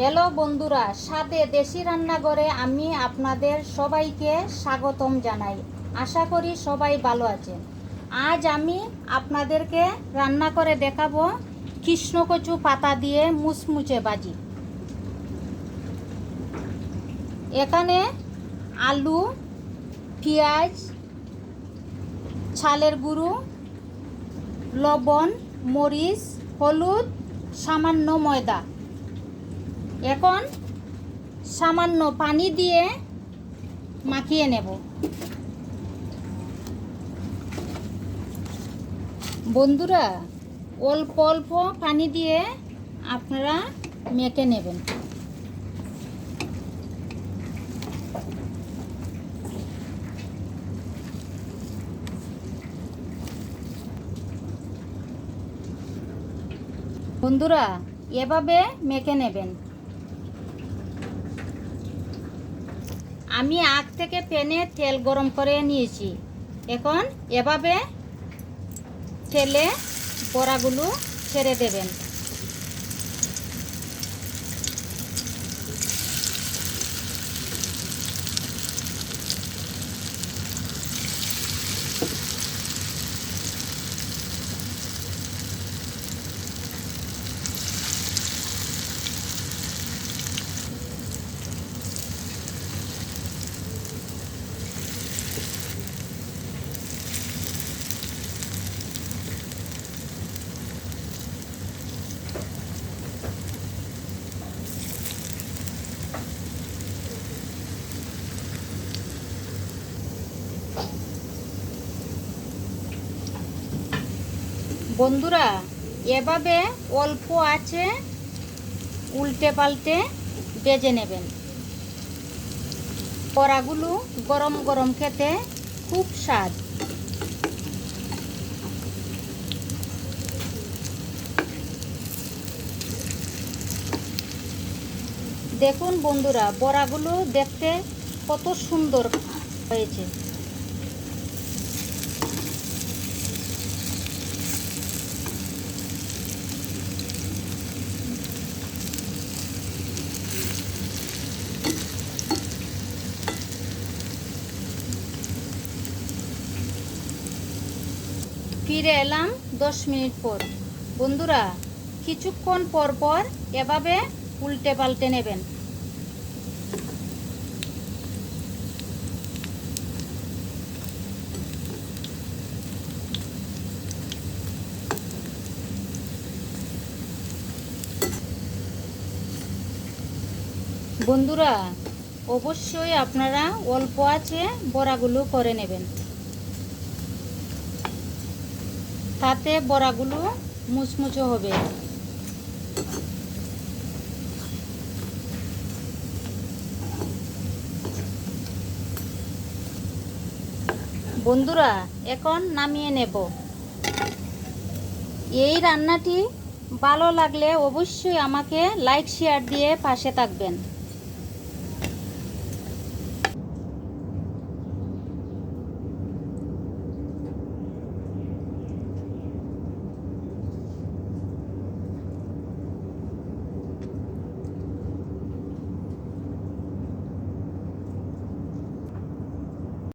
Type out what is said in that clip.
Hello বন্ধুরা, স্বাদে দেশি রান্নাঘরে আমি আপনাদের সবাইকে স্বাগতম জানাই। আশা করি সবাই ভালো আছেন। আজ আমি আপনাদেরকে রান্না করে দেখাবো কৃষ্ণকচু পাতা দিয়ে মুচমুচে ভাজি। এখানে আলু, পেঁয়াজ, চালের গুঁড়ো, লবণ, মরিচ, হলুদ, সামান্য ময়দা। এখন সামান্য পানি দিয়ে মাখিয়ে নেব। বন্ধুরা, অল্প অল্প পানি দিয়ে আপনারা মেখে নেবেন। বন্ধুরা, এভাবে মেখে নেবেন। আমি আগ থেকে প্যানে তেল গরম করে নিয়েছি। এখন এভাবে তেলে বড়াগুলো ছেড়ে দেবেন। বন্ধুরা, এভাবে অল্প আঁচে উল্টে পাল্টে ভেজে নেবেন। বড়াগুলো গরম গরম খেতে খুব স্বাদ। দেখুন বন্ধুরা, বড়াগুলো দেখতে কত সুন্দর হয়েছে। ফিরে এলাম 10 মিনিট পর। বন্ধুরা, কিছুক্ষণ পর পর এভাবে উল্টে পাল্টে নেবেন। বন্ধুরা, অবশ্যই আপনারা অল্প আঁচে বড়াগুলো করে নেবেন, তাতে বড়াগুলো মুচমুচে হবে। বন্ধুরা, এখন নামিয়ে নেব। এই রান্নাটি ভালো লাগলে অবশ্যই আমাকে লাইক শেয়ার দিয়ে পাশে থাকবেন।